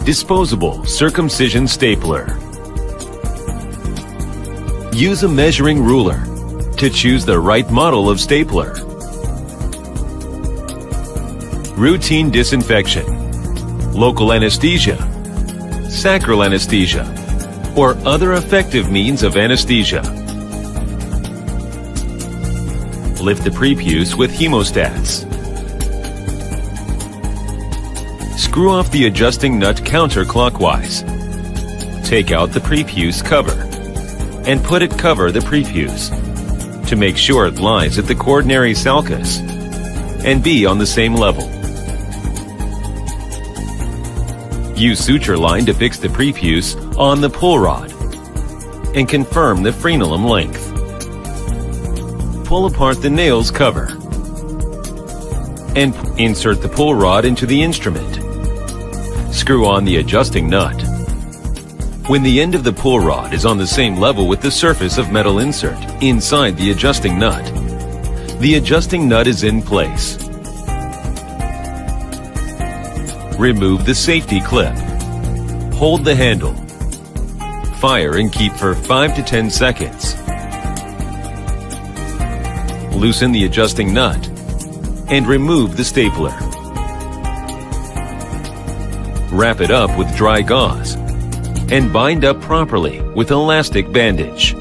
Disposable circumcision stapler. Use a measuring ruler to choose the right model of stapler. Routine disinfection, local anesthesia, sacral anesthesia, or other effective means of anesthesia. Lift the prepuce with hemostats. Screw off the adjusting nut counterclockwise. Take out the prepuce cover and put it cover the prepuce to make sure it lies at the quaternary sulcus and be on the same level. Use suture line to fix the prepuce on the pull rod and confirm the frenulum length. Pull apart the nails cover and insert the pull rod into the instrument. Screw on the adjusting nut. When the end of the pull rod is on the same level with the surface of metal insert inside the adjusting nut, the adjusting nut is in place. Remove the safety clip. Hold the handle. Fire and keep for 5 to 10 seconds. Loosen the adjusting nut and remove the stapler. Wrap it up with dry gauze and bind up properly with elastic bandage.